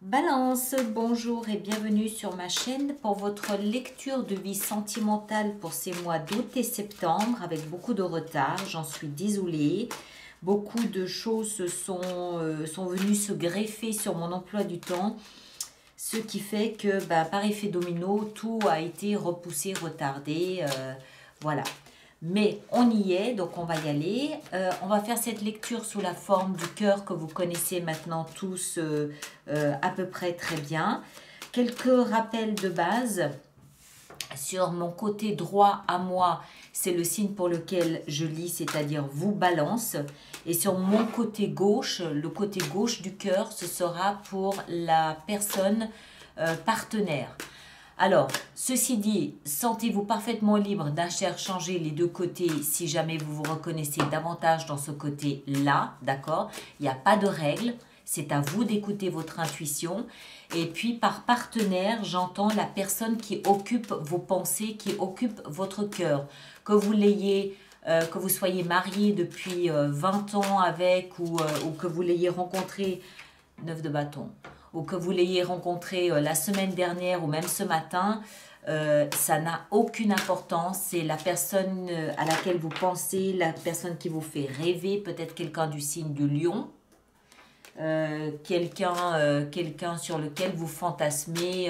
Balance, bonjour et bienvenue sur ma chaîne pour votre lecture de vie sentimentale pour ces mois d'août et septembre avec beaucoup de retard, j'en suis désolée. Beaucoup de choses sont venues se greffer sur mon emploi du temps, ce qui fait que par effet domino, tout a été repoussé, retardé, voilà. Mais on y est, donc on va y aller. On va faire cette lecture sous la forme du cœur que vous connaissez maintenant tous à peu près très bien. Quelques rappels de base. Sur mon côté droit à moi, c'est le signe pour lequel je lis, c'est-à-dire vous Balance. Et sur mon côté gauche, le côté gauche du cœur, ce sera pour la personne partenaire. Alors, ceci dit, sentez-vous parfaitement libre d'interchanger les deux côtés si jamais vous vous reconnaissez davantage dans ce côté-là, d'accord? Il n'y a pas de règle, c'est à vous d'écouter votre intuition. Et puis, par partenaire, j'entends la personne qui occupe vos pensées, qui occupe votre cœur. Que vous l'ayez, que vous soyez marié depuis 20 ans avec ou que vous l'ayez rencontré, 9 de bâton, ou que vous l'ayez rencontré la semaine dernière ou même ce matin, ça n'a aucune importance. C'est la personne à laquelle vous pensez, la personne qui vous fait rêver, peut-être quelqu'un du signe du lion, quelqu'un sur lequel vous fantasmez,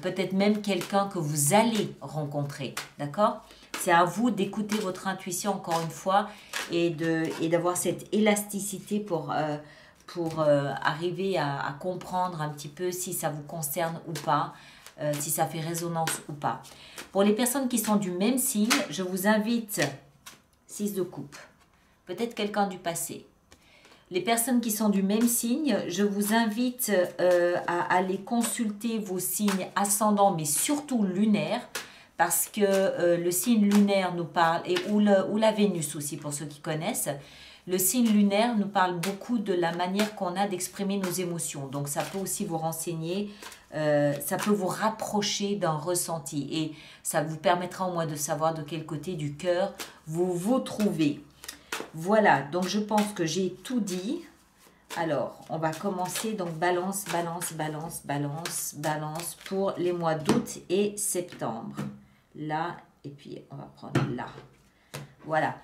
peut-être même quelqu'un que vous allez rencontrer, d'accord? C'est à vous d'écouter votre intuition encore une fois et d'avoir cette élasticité pour arriver à comprendre un petit peu si ça vous concerne ou pas, si ça fait résonance ou pas. Pour les personnes qui sont du même signe, je vous invite, 6 de coupe, peut-être quelqu'un du passé. Les personnes qui sont du même signe, je vous invite à aller consulter vos signes ascendants, mais surtout lunaires, parce que le signe lunaire nous parle, ou la Vénus aussi pour ceux qui connaissent. Le signe lunaire nous parle beaucoup de la manière qu'on a d'exprimer nos émotions. Donc ça peut aussi vous renseigner, ça peut vous rapprocher d'un ressenti. Et ça vous permettra au moins de savoir de quel côté du cœur vous vous trouvez. Voilà, donc je pense que j'ai tout dit. Alors, on va commencer. Donc balance, balance, balance, balance, balance pour les mois d'août et septembre. Là, et puis on va prendre là. Voilà.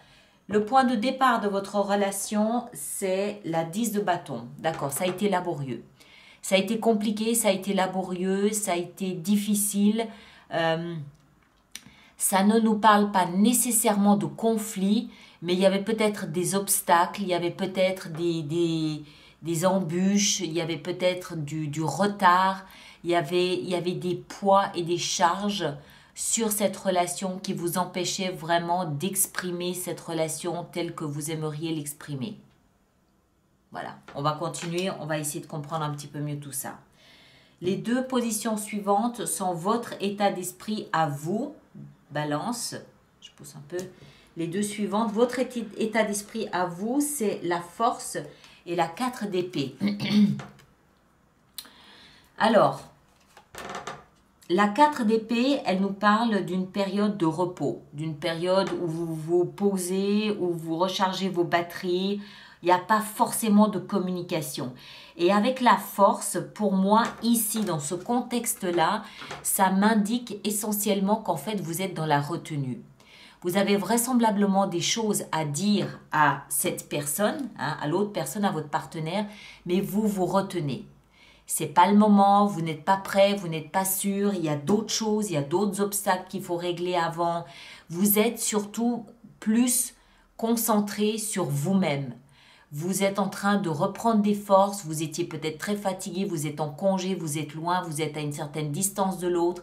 Le point de départ de votre relation, c'est la 10 de bâton. D'accord, ça a été laborieux. Ça a été compliqué, ça a été laborieux, ça a été difficile. Ça ne nous parle pas nécessairement de conflit, mais il y avait peut-être des obstacles, il y avait peut-être des embûches, il y avait peut-être du retard, il y avait des poids et des charges sur cette relation qui vous empêchait vraiment d'exprimer cette relation telle que vous aimeriez l'exprimer. Voilà, on va continuer, on va essayer de comprendre un petit peu mieux tout ça. Les deux positions suivantes sont votre état d'esprit à vous, Balance, je pousse un peu. Les deux suivantes, votre état d'esprit à vous, c'est la force et la 4 d'épée. Alors, la 4 d'épée, elle nous parle d'une période de repos, d'une période où vous vous posez, où vous rechargez vos batteries. Il n'y a pas forcément de communication. Et avec la force, pour moi, ici, dans ce contexte-là, ça m'indique essentiellement qu'en fait, vous êtes dans la retenue. Vous avez vraisemblablement des choses à dire à cette personne, hein, à l'autre personne, à votre partenaire, mais vous vous retenez. C'est pas le moment, vous n'êtes pas prêt, vous n'êtes pas sûr, il y a d'autres choses, il y a d'autres obstacles qu'il faut régler avant. Vous êtes surtout plus concentré sur vous-même. Vous êtes en train de reprendre des forces, vous étiez peut-être très fatigué, vous êtes en congé, vous êtes loin, vous êtes à une certaine distance de l'autre.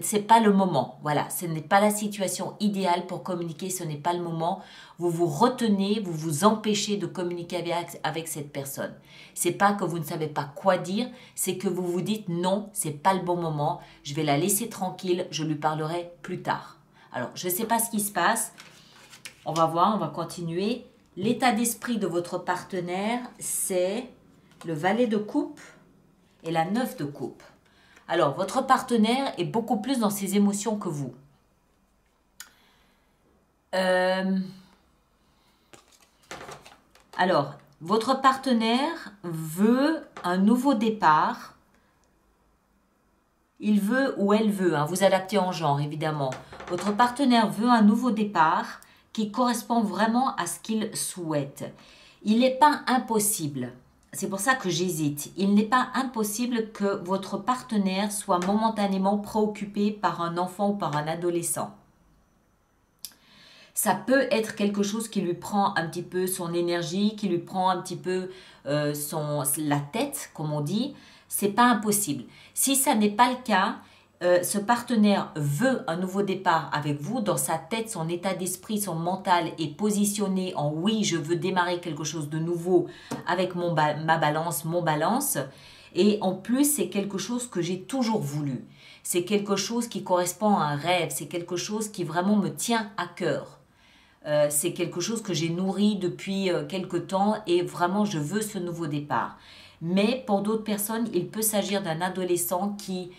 C'est pas le moment, voilà, ce n'est pas la situation idéale pour communiquer, ce n'est pas le moment. Vous vous retenez, vous vous empêchez de communiquer avec cette personne. C'est pas que vous ne savez pas quoi dire, c'est que vous vous dites non, c'est pas le bon moment, je vais la laisser tranquille, je lui parlerai plus tard. Alors, je ne sais pas ce qui se passe, on va voir, on va continuer. L'état d'esprit de votre partenaire, c'est le valet de coupe et la 9 de coupe. Alors, votre partenaire est beaucoup plus dans ses émotions que vous. Alors, votre partenaire veut un nouveau départ. Il veut ou elle veut, hein, vous adaptez en genre évidemment. Votre partenaire veut un nouveau départ qui correspond vraiment à ce qu'il souhaite. Il n'est pas impossible, c'est pour ça que j'hésite, il n'est pas impossible que votre partenaire soit momentanément préoccupé par un enfant ou par un adolescent. Ça peut être quelque chose qui lui prend un petit peu son énergie, qui lui prend un petit peu la tête, comme on dit. C'est pas impossible. Si ça n'est pas le cas, ce partenaire veut un nouveau départ avec vous. Dans sa tête, son état d'esprit, son mental est positionné en oui, je veux démarrer quelque chose de nouveau avec ma balance, mon balance. Et en plus, c'est quelque chose que j'ai toujours voulu. C'est quelque chose qui correspond à un rêve. C'est quelque chose qui vraiment me tient à cœur. C'est quelque chose que j'ai nourri depuis quelque temps et vraiment, je veux ce nouveau départ. Mais pour d'autres personnes, il peut s'agir d'un adolescent qui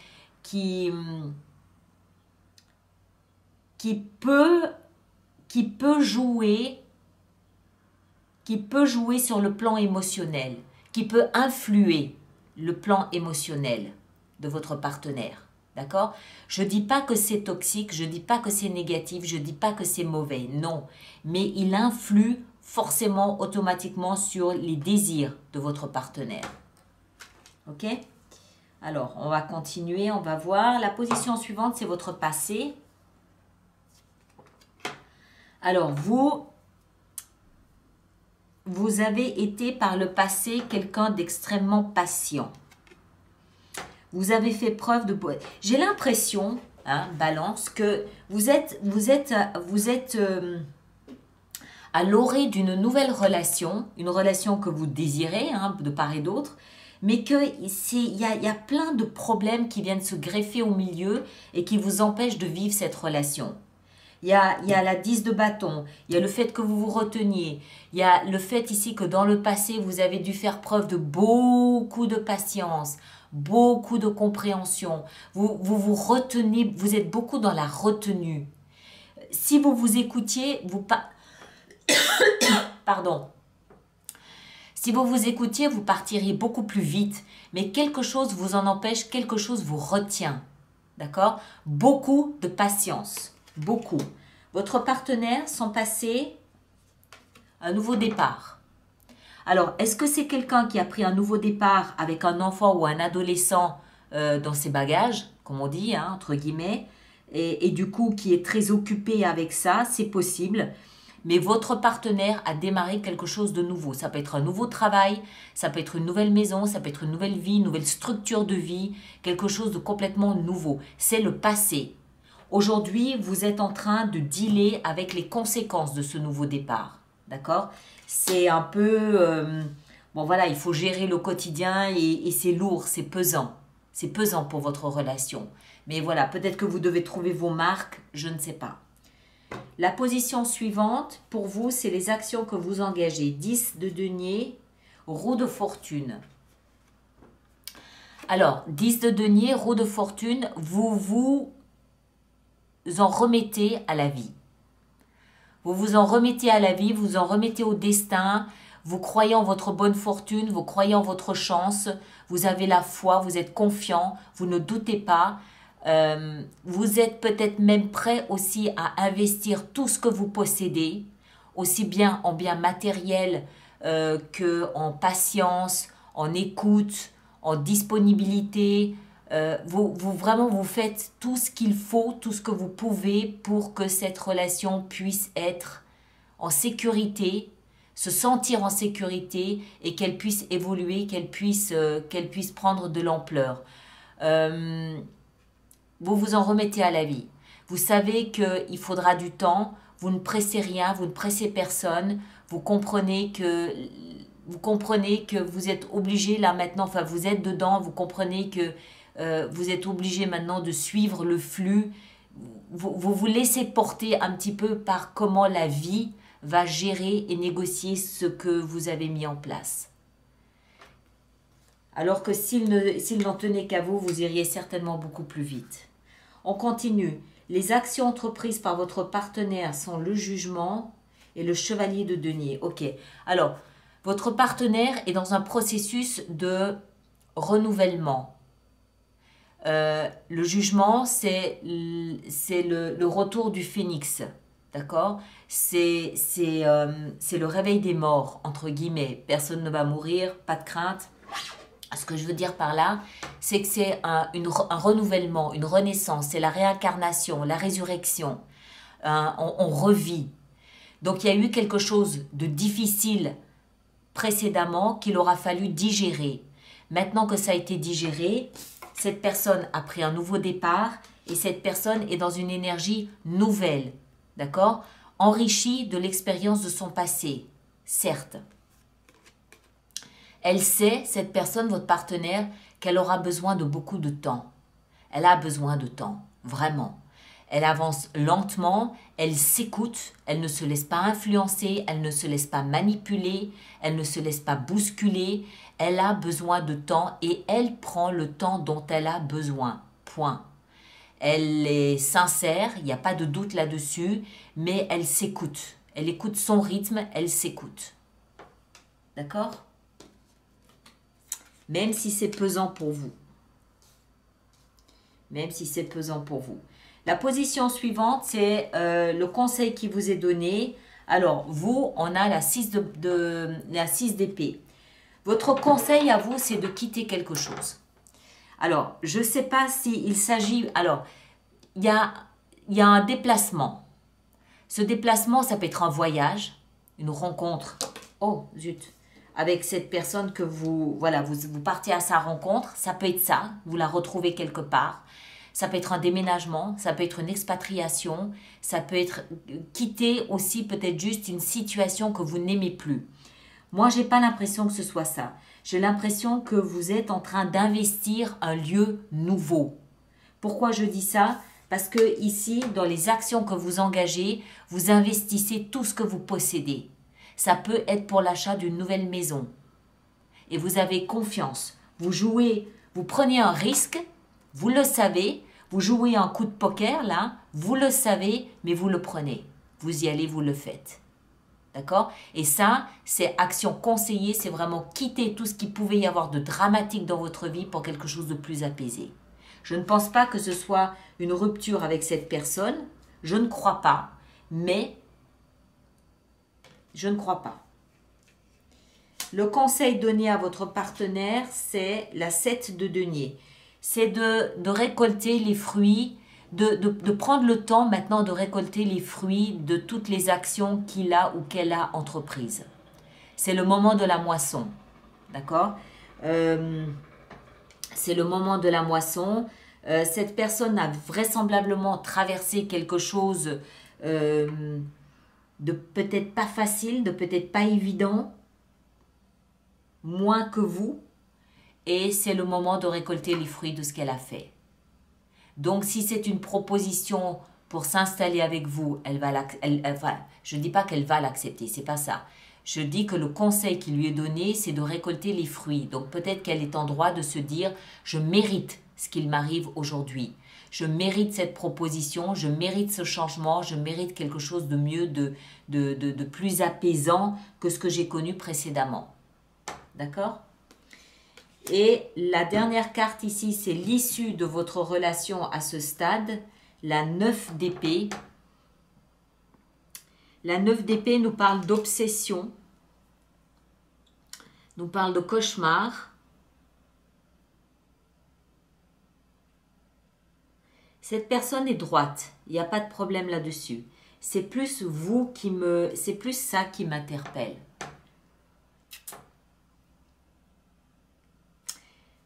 peut jouer sur le plan émotionnel, qui peut influer le plan émotionnel de votre partenaire. D'accord? Je ne dis pas que c'est toxique, je ne dis pas que c'est négatif, je ne dis pas que c'est mauvais, non. Mais il influe forcément, automatiquement sur les désirs de votre partenaire. Ok? Alors, on va continuer, on va voir. La position suivante, c'est votre passé. Alors, vous avez été par le passé quelqu'un d'extrêmement patient. Vous avez fait preuve de... J'ai l'impression, hein, Balance, que vous êtes à l'orée d'une nouvelle relation, une relation que vous désirez, hein, de part et d'autre, mais qu'il y a plein de problèmes qui viennent se greffer au milieu et qui vous empêchent de vivre cette relation. Il y a la 10 de bâton, il y a le fait que vous vous reteniez, il y a le fait ici que dans le passé, vous avez dû faire preuve de beaucoup de patience, beaucoup de compréhension. Vous retenez, vous êtes beaucoup dans la retenue. Si vous vous écoutiez, Pardon. Si vous vous écoutiez, vous partiriez beaucoup plus vite. Mais quelque chose vous en empêche, quelque chose vous retient. D'accord? Beaucoup de patience. Beaucoup. Votre partenaire, son passé, un nouveau départ. Alors, est-ce que c'est quelqu'un qui a pris un nouveau départ avec un enfant ou un adolescent dans ses bagages, comme on dit, hein, entre guillemets, et du coup qui est très occupé avec ça, c'est possible. Mais votre partenaire a démarré quelque chose de nouveau. Ça peut être un nouveau travail, ça peut être une nouvelle maison, ça peut être une nouvelle vie, une nouvelle structure de vie, quelque chose de complètement nouveau. C'est le passé. Aujourd'hui, vous êtes en train de dealer avec les conséquences de ce nouveau départ. D'accord? C'est un peu... bon voilà, il faut gérer le quotidien et c'est lourd, c'est pesant. C'est pesant pour votre relation. Mais voilà, peut-être que vous devez trouver vos marques, je ne sais pas. La position suivante, pour vous, c'est les actions que vous engagez. 10 de denier, roue de fortune. Alors, 10 de denier, roue de fortune, vous en remettez à la vie. Vous vous en remettez à la vie, vous en remettez au destin, vous croyez en votre bonne fortune, vous croyez en votre chance, vous avez la foi, vous êtes confiant, vous ne doutez pas. Vous êtes peut-être même prêt aussi à investir tout ce que vous possédez, aussi bien en biens matériels qu'en patience, en écoute, en disponibilité. Vraiment, vous faites tout ce qu'il faut, tout ce que vous pouvez pour que cette relation puisse être en sécurité, se sentir en sécurité et qu'elle puisse évoluer, qu'elle puisse prendre de l'ampleur. Vous vous en remettez à la vie. Vous savez qu'il faudra du temps, vous ne pressez rien, vous ne pressez personne, vous comprenez que vous êtes obligé là maintenant, enfin vous êtes dedans, vous comprenez que vous êtes obligé maintenant de suivre le flux, vous laissez porter un petit peu par comment la vie va gérer et négocier ce que vous avez mis en place. Alors que s'il n'en tenait qu'à vous, vous iriez certainement beaucoup plus vite. On continue. Les actions entreprises par votre partenaire sont le jugement et le chevalier de denier. Ok. Alors, votre partenaire est dans un processus de renouvellement. Le jugement, c'est le retour du phénix, d'accord? C'est le réveil des morts, entre guillemets. Personne ne va mourir, pas de crainte. Ce que je veux dire par là, c'est que c'est un renouvellement, une renaissance, c'est la réincarnation, la résurrection. On revit. Donc il y a eu quelque chose de difficile précédemment qu'il aura fallu digérer. Maintenant que ça a été digéré, cette personne a pris un nouveau départ et cette personne est dans une énergie nouvelle, d'accord? Enrichie de l'expérience de son passé, certes. Elle sait, cette personne, votre partenaire, qu'elle aura besoin de beaucoup de temps. Elle a besoin de temps, vraiment. Elle avance lentement, elle s'écoute, elle ne se laisse pas influencer, elle ne se laisse pas manipuler, elle ne se laisse pas bousculer. Elle a besoin de temps et elle prend le temps dont elle a besoin. Point. Elle est sincère, il n'y a pas de doute là-dessus, mais elle s'écoute. Elle écoute son rythme, elle s'écoute. D'accord? Même si c'est pesant pour vous. Même si c'est pesant pour vous. La position suivante, c'est le conseil qui vous est donné. Alors, vous, on a la 6 d'épée. Votre conseil à vous, c'est de quitter quelque chose. Alors, je ne sais pas s'il s'agit... Alors, il y a un déplacement. Ce déplacement, ça peut être un voyage, une rencontre. Oh, zut. Avec cette personne que vous partez à sa rencontre. Ça peut être ça, vous la retrouvez quelque part. Ça peut être un déménagement, ça peut être une expatriation, ça peut être quitter aussi peut-être juste une situation que vous n'aimez plus. Moi, je n'ai pas l'impression que ce soit ça. J'ai l'impression que vous êtes en train d'investir un lieu nouveau. Pourquoi je dis ça? Parce que ici, dans les actions que vous engagez, vous investissez tout ce que vous possédez. Ça peut être pour l'achat d'une nouvelle maison. Et vous avez confiance. Vous jouez, vous prenez un risque, vous le savez, vous jouez un coup de poker là, vous le savez, mais vous le prenez. Vous y allez, vous le faites. D'accord? Et ça, c'est action conseillée, c'est vraiment quitter tout ce qui pouvait y avoir de dramatique dans votre vie pour quelque chose de plus apaisé. Je ne pense pas que ce soit une rupture avec cette personne, je ne crois pas, mais je ne crois pas. Le conseil donné à votre partenaire, c'est la 7 de denier. C'est de récolter les fruits, de prendre le temps maintenant de récolter les fruits de toutes les actions qu'il a ou qu'elle a entreprises. C'est le moment de la moisson, d'accord? C'est le moment de la moisson. Cette personne a vraisemblablement traversé quelque chose de peut-être pas facile, de peut-être pas évident, moins que vous. Et c'est le moment de récolter les fruits de ce qu'elle a fait. Donc, si c'est une proposition pour s'installer avec vous, je ne dis pas qu'elle va l'accepter, c'est pas ça. Je dis que le conseil qui lui est donné, c'est de récolter les fruits. Donc, peut-être qu'elle est en droit de se dire « je mérite ce qu'il m'arrive aujourd'hui. Je mérite cette proposition, je mérite ce changement, je mérite quelque chose de mieux, de plus apaisant que ce que j'ai connu précédemment. » D'accord ? Et la dernière carte ici, c'est l'issue de votre relation à ce stade, la 9 d'épée. La 9 d'épée nous parle d'obsession, nous parle de cauchemar. Cette personne est droite, il n'y a pas de problème là-dessus. C'est plus c'est plus ça qui m'interpelle.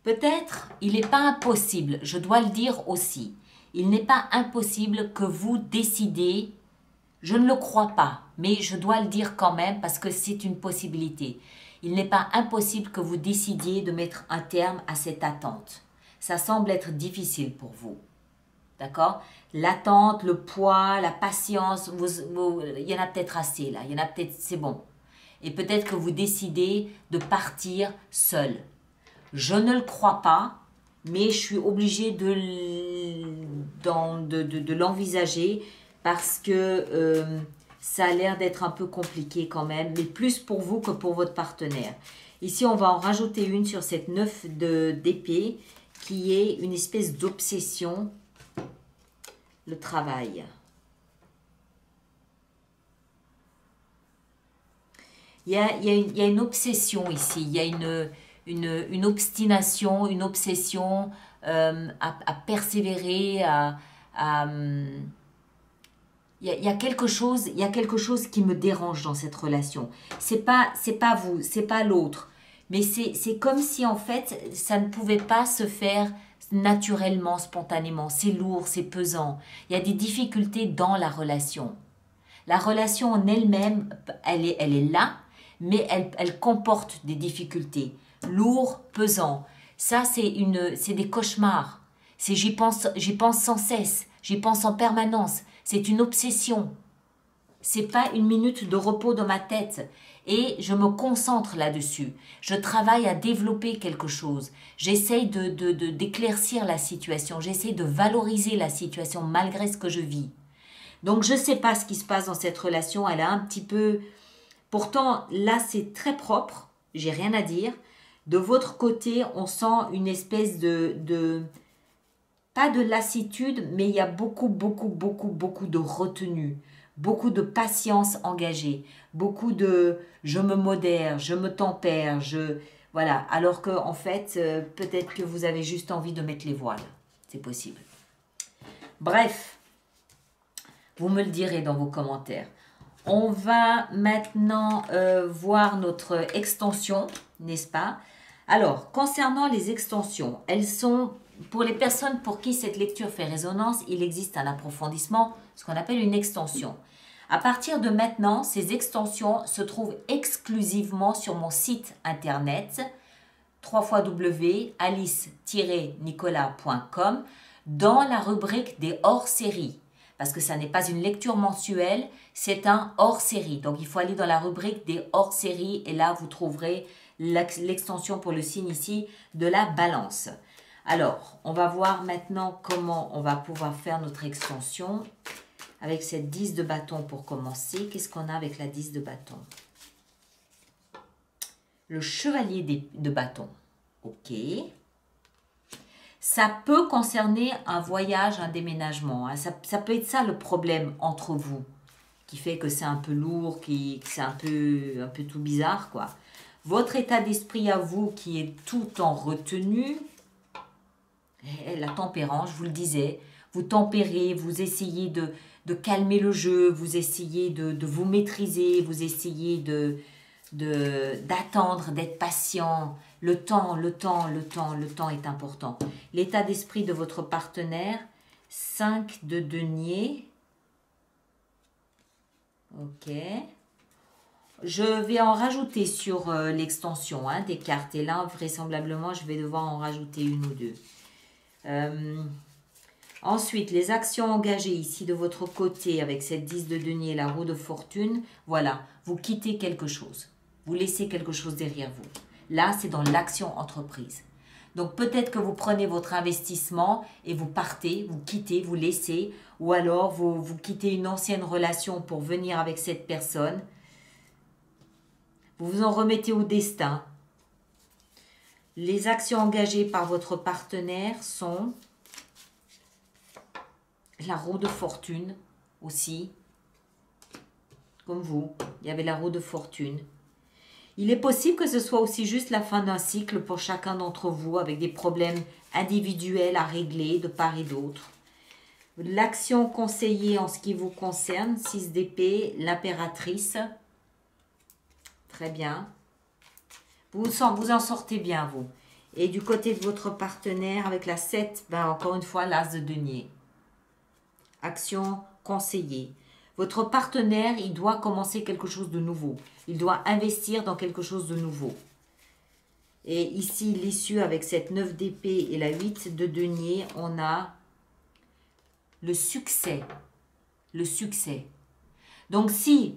Peut-être, il n'est pas impossible, je dois le dire aussi, il n'est pas impossible que vous décidez, je ne le crois pas, mais je dois le dire quand même parce que c'est une possibilité. Il n'est pas impossible que vous décidiez de mettre un terme à cette attente. Ça semble être difficile pour vous. D'accord? L'attente, le poids, la patience, il y en a peut-être assez là, il y en a peut-être, c'est bon. Et peut-être que vous décidez de partir seul. Je ne le crois pas, mais je suis obligée de l'envisager parce que ça a l'air d'être un peu compliqué quand même, mais plus pour vous que pour votre partenaire. Ici, on va en rajouter une sur cette 9 d'épée qui est une espèce d'obsession, le travail. Il y a une obsession ici, il y a une obstination, une obsession à persévérer, il y a quelque chose qui me dérange dans cette relation. C'est pas vous, c'est pas l'autre. Mais c'est comme si en fait, ça ne pouvait pas se faire naturellement, spontanément. C'est lourd, c'est pesant. Il y a des difficultés dans la relation. La relation en elle-même, elle est là, mais elle comporte des difficultés. Lourd, pesant. Ça, c'est des cauchemars. J'y pense sans cesse. J'y pense en permanence. C'est une obsession. C'est pas une minute de repos dans ma tête. Et je me concentre là-dessus. Je travaille à développer quelque chose. J'essaye d'éclaircir la situation. J'essaye de valoriser la situation malgré ce que je vis. Donc, je ne sais pas ce qui se passe dans cette relation. Elle a un petit peu... Pourtant, là, c'est très propre. J'ai rien à dire. De votre côté, on sent une espèce pas de lassitude, mais il y a beaucoup de retenue. Beaucoup de patience engagée. Beaucoup de je me modère, je me tempère, voilà. Alors que en fait, peut-être que vous avez juste envie de mettre les voiles. C'est possible. Bref, vous me le direz dans vos commentaires. On va maintenant voir notre extension, n'est-ce pas? Alors, concernant les extensions, elles sont, pour les personnes pour qui cette lecture fait résonance, il existe un approfondissement, ce qu'on appelle une extension. À partir de maintenant, ces extensions se trouvent exclusivement sur mon site internet www.alice-nicolas.com dans la rubrique des hors-séries. Parce que ça n'est pas une lecture mensuelle, c'est un hors-série. Donc, il faut aller dans la rubrique des hors-séries et là, vous trouverez l'extension pour le signe ici de la balance. Alors, on va voir maintenant comment on va pouvoir faire notre extension. Avec cette 10 de bâton pour commencer, qu'est-ce qu'on a avec la 10 de bâton? Le chevalier de bâton. Ok. Ça peut concerner un voyage, un déménagement. Hein. Ça peut être ça le problème entre vous, qui fait que c'est un peu lourd, que c'est un peu tout bizarre, quoi. Votre état d'esprit à vous qui est tout en retenue, la tempérance, je vous le disais, vous tempérez, vous essayez de calmer le jeu, vous essayez de vous maîtriser, vous essayez d'attendre, d'être patient. Le temps est important. L'état d'esprit de votre partenaire, 5 de denier. Ok. Je vais en rajouter sur l'extension des cartes. Et là, vraisemblablement, je vais devoir en rajouter une ou deux. Ensuite, les actions engagées ici de votre côté avec cette 10 de denier, la roue de fortune. Voilà, vous quittez quelque chose. Vous laissez quelque chose derrière vous. Là, c'est dans l'action entreprise. Donc, peut-être que vous prenez votre investissement et vous partez, vous quittez, vous laissez. Ou alors, vous quittez une ancienne relation pour venir avec cette personne. Vous vous en remettez au destin. Les actions engagées par votre partenaire sont la roue de fortune aussi. Comme vous, il y avait la roue de fortune. Il est possible que ce soit aussi juste la fin d'un cycle pour chacun d'entre vous avec des problèmes individuels à régler de part et d'autre. L'action conseillée en ce qui vous concerne, 6 d'épée, l'impératrice. Très bien. Vous en sortez bien, vous. Et du côté de votre partenaire, avec la 7, encore une fois, l'as de denier. Action conseillée. Votre partenaire, il doit commencer quelque chose de nouveau. Il doit investir dans quelque chose de nouveau. Et ici, l'issue avec cette 9 d'épée et la 8 de denier, on a le succès. Le succès. Donc, si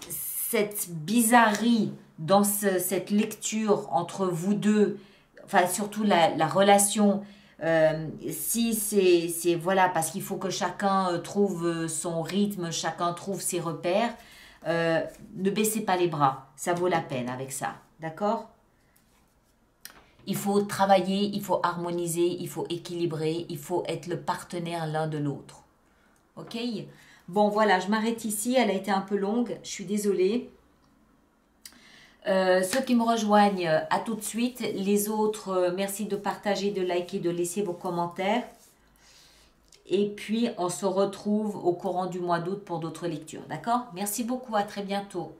cette bizarrerie dans cette lecture entre vous deux, enfin surtout la relation, Si c'est voilà, parce qu'il faut que chacun trouve son rythme, chacun trouve ses repères, ne baissez pas les bras, ça vaut la peine avec ça, d'accord? Il faut travailler, il faut harmoniser, il faut équilibrer, il faut être le partenaire l'un de l'autre. Ok? Bon, voilà, je m'arrête ici. Elle a été un peu longue. Je suis désolée. Ceux qui me rejoignent, à tout de suite. Les autres, merci de partager, de liker, de laisser vos commentaires. Et puis, on se retrouve au courant du mois d'août pour d'autres lectures. D'accord? Merci beaucoup. À très bientôt.